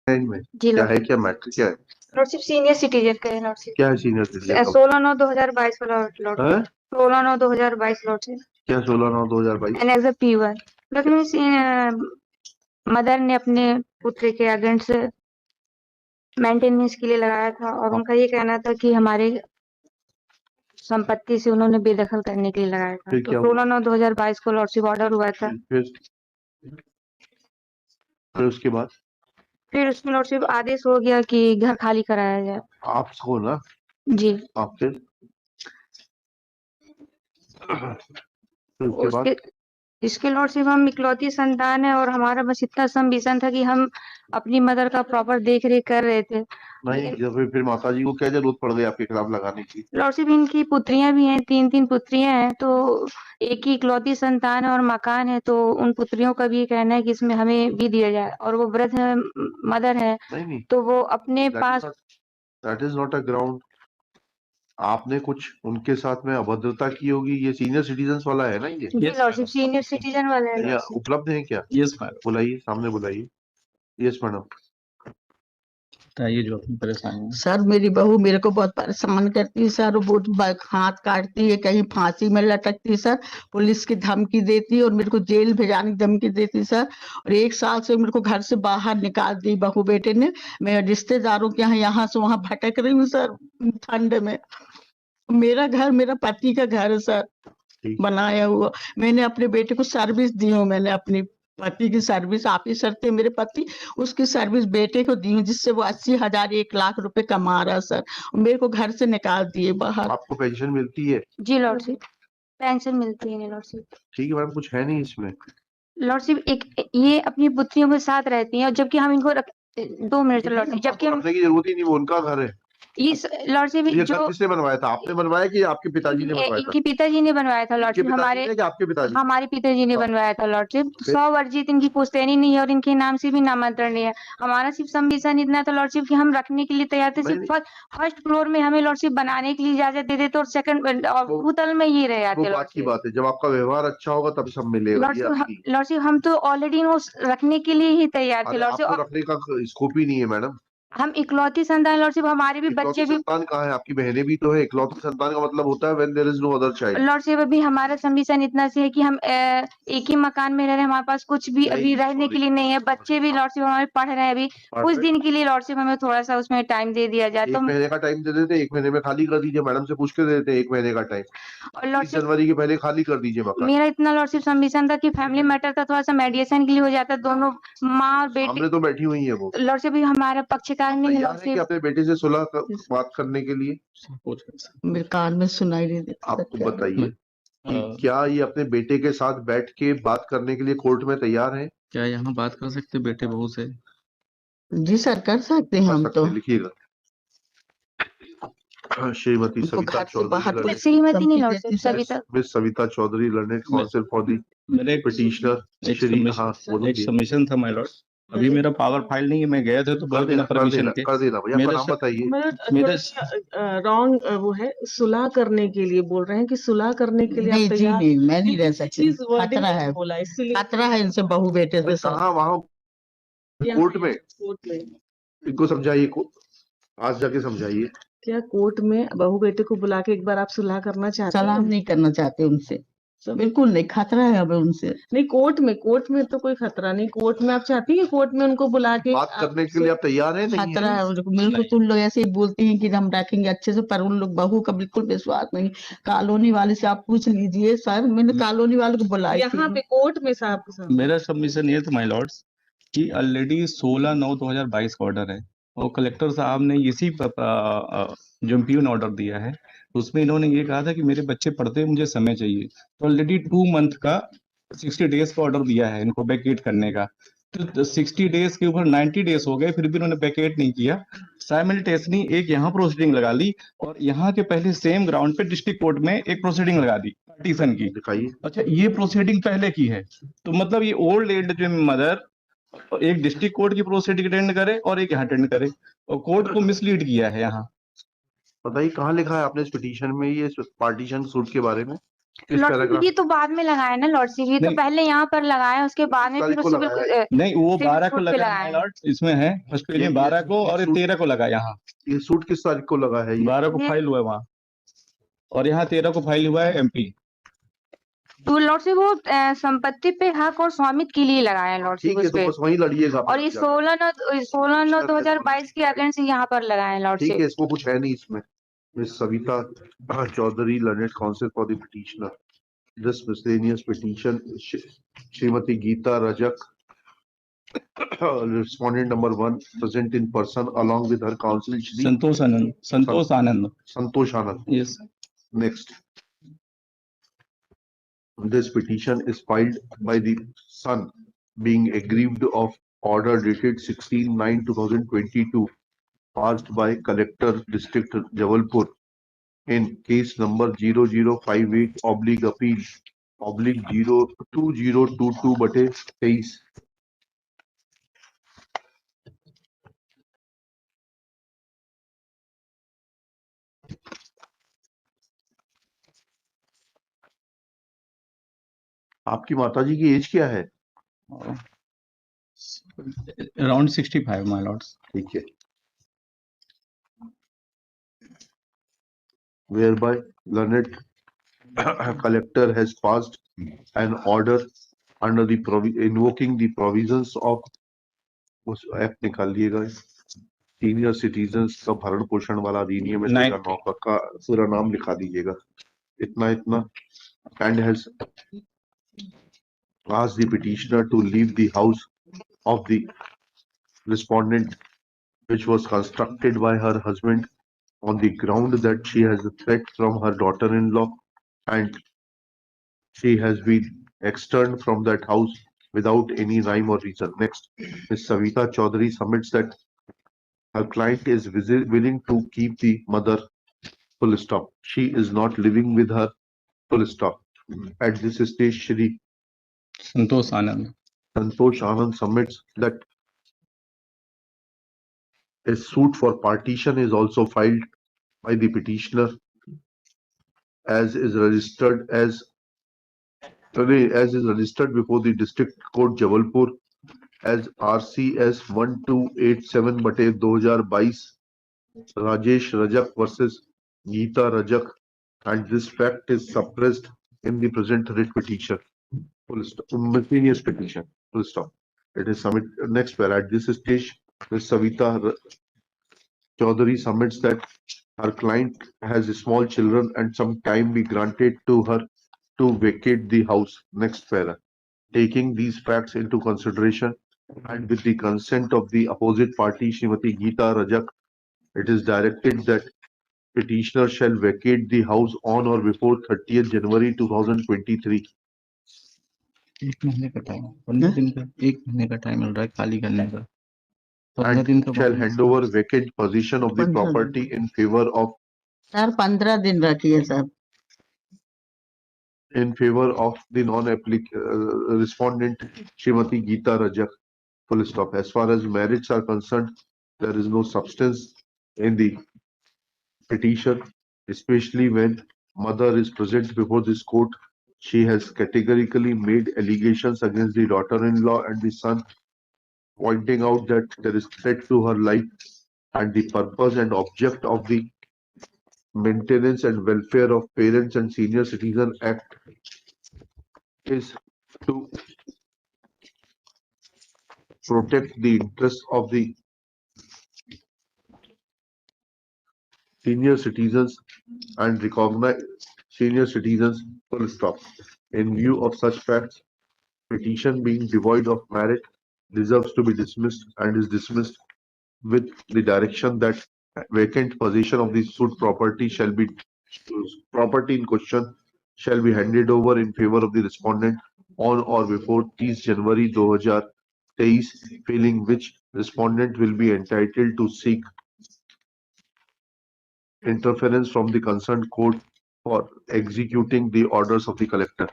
में जी क्या है, लॉर्डशिप। क्या मैटर क्या है? लॉर्डशिप सीनियर सिटीजन का है लॉर्डशिप। क्या है सीनियर सिटीजन का? 16/9/2022 वाला है? लॉर्डशिप। 16/9/2022 लॉर्डशिप। क्या 16/9/2022? एंड एज अ P1 लेकिन मदर ने अपने पुत्र के अगेंस्ट मेंटेनेंस के लिए लगाया था और उनका ये कहना था कि हमारे संपत्ति से उन्होंने बेदखल करने के लिए लगाया था। फिर तो क्या हुआ? 16/9/2022 को लॉर्डशिप ऑर्डर हुआ था। फिर उसके बाद फिर उसमें लॉर्डशिप आदेश हो गया कि घर खाली कराया जाए। आपको ना जी आप फिर उसके बाद उसके इसके लॉर्डशिप हम इकलौती संतान है और हमारा बस इतना संबिशन था कि हम अपनी मदर का प्रॉपर देख रेख कर रहे थे। नहीं, फिर माता जी को क्या जरूरत पड़ गई आपके खिलाफ लगाने की? लॉर्डशिप इनकी पुत्रियां भी हैं, 3 पुत्रियां हैं, तो एक ही इकलौती संतान है और मकान है, तो उन पुत्रियों का भी ये कहना है कि इसमें हमें भी दिया जाए और वो वृद्ध मदर है नहीं, तो वो अपने पास। That is not a ground. आपने कुछ उनके साथ में अभद्रता की होगी। ये सीनियर सिटीजन वाला है ना? ये जी लॉर्डशिप सीनियर सिटीजन वाला है ये लॉर्डशिप। उपलब्ध है क्या? Yes madam. बुलाइए, सामने बुलाइए। Yes madam. बताइए जो अपनी परेशानी है। सर मेरी बहू मेरे को बहुत परेशान करती है सर, वो हाथ काटती है, कहीं फांसी में लटकती है सर, पुलिस की धमकी देती है और मेरे को जेल भेजाने की धमकी देती है सर। और 1 साल से मेरे को घर से बाहर निकाल दी बहू बेटे ने। मैं रिश्तेदारों के यहाँ से वहां भटक रही हूँ सर ठंड में। मेरा घर मेरा पति का घर है सर, बनाया हुआ। मैंने अपने बेटे को सर्विस दी हूँ, मैंने अपनी पति की सर्विस, ऑफिसर थे मेरे पति, उसकी सर्विस बेटे को दी हूँ, जिससे वो 80,000 1 लाख रुपए कमा रहा सर। मेरे को घर से निकाल दिए बाहर। आपको पेंशन मिलती है? जी लॉर्डशिप पेंशन मिलती है लॉर्डशिप। ठीक है मैडम, कुछ है नहीं इसमें। लॉर्डशिप एक ये अपनी पुत्रियों के साथ रहती हैं और जबकि हम इनको 2 मिनट लॉर्डशिप, जबकि हम रखने की जरूरत ही नहीं, वो उनका घर है। इस लॉर्डशिप ये जो घर किसने बनवाया था? आपने बनवाया कि आपके पिताजी ने बनवाया था? इनके पिताजी ने बनवाया था लॉर्डशिप। आपके पिताजी? हमारे पिताजी ने बनवाया था लॉर्डशिप। 100 वर्जित इनकी पुश्तैनी नहीं है और इनके नाम से भी नामांतरण नहीं है। हमारा सिर्फ संबिशन इतना था लॉर्डशिप कि हम रखने के लिए तैयार थे। सिर्फ फर्स्ट फ्लोर में हमें लॉर्डशिप बनाने के लिए इजाजत दे देते और सेकंड भूतल में ये रह जाते। बात की बात है, जब आपका व्यवहार अच्छा होगा तब सब मिलेगा। लॉर्डशिप हम तो ऑलरेडी रखने के लिए ही तैयार थे लॉर्डशिप। आपको रखने का स्कोप ही नहीं है मैडम। हम इकलौती संतान लॉर्डशिप, हमारे भी बच्चे भी। संतान कहाँ है? आपकी बहनें भी तो है। इकलौती संतान का मतलब होता है when there is no other child. Lordship अभी हमारा संबिशन इतना से है कि हम एक ही मकान में रह रहे हैं, हमारे पास कुछ भी अभी रहने के लिए नहीं है। बच्चे भी लॉर्डशिप हमारे पढ़ रहे हैं अभी। कुछ दिन के लिए लॉर्डशिप हमें थोड़ा सा उसमें टाइम दे दिया जाए। 1 महीने का टाइम दे देते, 1 महीने में खाली कर दीजिए। मैडम से पूछ के दे देते 1 महीने का टाइम, और 30 लॉर्डशिप जनवरी के पहले खाली कर दीजिए मकान। मेरा इतना लॉर्डशिप संबिशन था कि फैमिली मैटर था, थोड़ा सा मेडिएशन के लिए हो जाता, दोनों माँ और बेटे। सामने तो बैठी हुई है वो। लॉर्डशिप भी हमारा पक्षकार नहीं है लॉर्डशिप अपने बेटे से सुलह बात करने के लिए। मेरे कान में सुनाई नहीं देता। आपको बताइए क्या ये अपने बेटे के साथ बैठ के बात करने के लिए कोर्ट में तैयार है? क्या यहाँ बात कर सकते बेटे बहू से? जी सर कर सकते हैं हम तो। लिखिएगा। श्रीमती सविता चौधरी, श्रीमती नहीं lordship, Savita. Miss Savita Chaudhary, learned counsel for the petitioner. एक सबमिशन था माय लॉर्ड। अभी मेरा पावर फाइल नहीं है, मैं गया था तो कर देना परमिशन के। कर देना भैया। आपका नाम बताइए। मेरा रॉन्ग वो है, सुलह करने के लिए बोल रहे हैं कि सुलह करने के लिए आप तैयार? नहीं, मैं नहीं रह सकती। खतरा है बोला, इसलिए खतरा है इनसे बहू बेटे से। कहाँ? वहाँ कोर्ट में। इनको समझाइए, आज जाके समझाइए। क्या कोर्ट में बहू बेटे को बुला के एक बार आप सुलह करना चाहते हैं? सलाम नहीं करना चाहते उनसे, बिल्कुल नहीं। खतरा है अब उनसे। नहीं, कोर्ट में तो कोई खतरा नहीं। कोर्ट में आप चाहती है कोर्ट में उनको बुला के बात करने के लिए आप तैयार हैं? नहीं खतरा है मेरे को। तुम लोग ऐसे ही बोलते हैं कि हम रखेंगे अच्छे से, पर उन लोग बहू का बिल्कुल विश्वास नहीं। कॉलोनी वाले से आप पूछ लीजिए सर, मैंने कॉलोनी वाले को बुलाया यहाँ पे कोर्ट में साहब। मेरा सबमिशन ये था माय लॉर्ड्स कि ऑलरेडी 16/9/2022 का ऑर्डर है और कलेक्टर साहब ने इसी जम्पियन ऑर्डर दिया है। उसमें इन्होंने ये कहा था कि मेरे बच्चे पढ़ते हैं, मुझे समय चाहिए। तो ऑलरेडी 2 मंथ का 60 डेज का ऑर्डर दिया है इनको वैकेट करने का। तो 60 डेज के ऊपर 90 डेज हो गए, फिर भी उन्होंने वैकेट नहीं किया। साइमल्टेनियसली एक यहाँ प्रोसीडिंग लगा ली और यहाँ के पहले सेम ग्राउंड पे डिस्ट्रिक्ट कोर्ट में एक प्रोसीडिंग लगा दी पार्टीशन की। अच्छा, ये प्रोसीडिंग पहले की है, तो मतलब ये ओल्ड एज जो मदर एक डिस्ट्रिक्ट कोर्ट की प्रोसीडिंग अटेंड करे और एक यहाँ अटेंड करे, और कोर्ट को मिसलीड किया है यहाँ। बताइए कहाँ लिखा है आपने इस पिटीशन में ये पार्टीशन सूट के बारे में? किस लॉर्डशिप पैराग्राफ ये तो बाद में लगाया ना लॉर्डशिप, ये तो नहीं पहले यहाँ पर लगाया, उसके बाद में तारीख फिर को उससे लगाया बिल्कुल नहीं, वो सिविल 12 को कोड पे लगा है लगाया माय है। लॉर्ड, इसमें है फर्स्ट पेज में 12 को और 13 को लगा यहाँ, ये सूट किस तारीख को लगा है? ये 12 को ये फाइल हुआ है वहाँ, और यहाँ 13 को फाइल हुआ है MP। तो लॉर्डशिप वो संपत्ति पे हक और स्वामित्व के लिए लगाया है लॉर्डशिप ठीक है, उस तो पे, बस वहीं लड़िएगा और ये 16/9/2022 के अगेंस्ट यहाँ पर लगाया है ठीक लॉर्डशिप। है, इसको कुछ है नहीं इसमें। Miss Savita Chaudhary, learned counsel for the petitioner, this miscellaneous petition, Shrimati Geeta Rajak, respondent number 1, present in person along with her counsel Shri Santosh Anand, Santosh Anand, Santosh Anand. Yes. Next, this petition is filed by the son being aggrieved of order dated 16/9/2022 passed by Collector District Jabalpur in case number 0058/appeal/02022/23। आपकी माताजी की as क्या है? Around 65 my Lord's. ठीक है। Whereby learned collector has passed an order under the invoking the provisions of उस act निकाल लिएगा, senior citizens का भरण पोषण वाला अधिनियम है 2009 का पूरा नाम लिखा दीजिएगा, इतना इतना, and has asked the petitioner to leave the house of the respondent which was constructed by her husband on the ground that she has a threat from her daughter-in-law and she has been externed from that house without any rhyme or reason. Next, Ms. Savita Chaudhary submits that her client is willing to keep the mother, full stop. She is not living with her, full stop. At this stage, Shri Santosh Anand, Santosh Anand submits that a suit for partition is also filed by the petitioner as is registered before the District Court Jabalpur as RCS 1287/2022 Rajesh Rajak versus Geeta Rajak, and this fact is suppressed in the present writ petition. Full stop. Miscellaneous petition. Full stop. It is submitted. Next para. At this stage, Ms. Savita Chaudhary submits that her client has small children and some time be granted to her to vacate the house. Next para. Taking these facts into consideration and with the consent of the opposite party, Srimati Geeta Rajak, it is directed that petitioner shall vacate the house on or before 30th January 2023. एक महीने का time, 15 दिन का, एक महीने का time मिल रहा है खाली करने का, 15 And दिन का shall hand over vacant possession of the 15 property in favor of sir 15 दिन रखिए sir. the respondent Srimati Geeta Rajak. Full stop. As far as merits are concerned, there is no substance in the petition, especially when mother is present before this court. She has categorically made allegations against the daughter-in-law and the son, pointing out that there is threat to her life and the purpose and object of the Maintenance and Welfare of Parents and Senior Citizen Act is to protect the interests of the senior citizens and recognize senior citizens, full stop. In view of such facts, petition being devoid of merit deserves to be dismissed and is dismissed with the direction that vacant possession of the suit property in question shall be handed over in favor of the respondent on or before 30 January 2023, failing which respondent will be entitled to seek interference from the concerned court for executing the orders of the collector.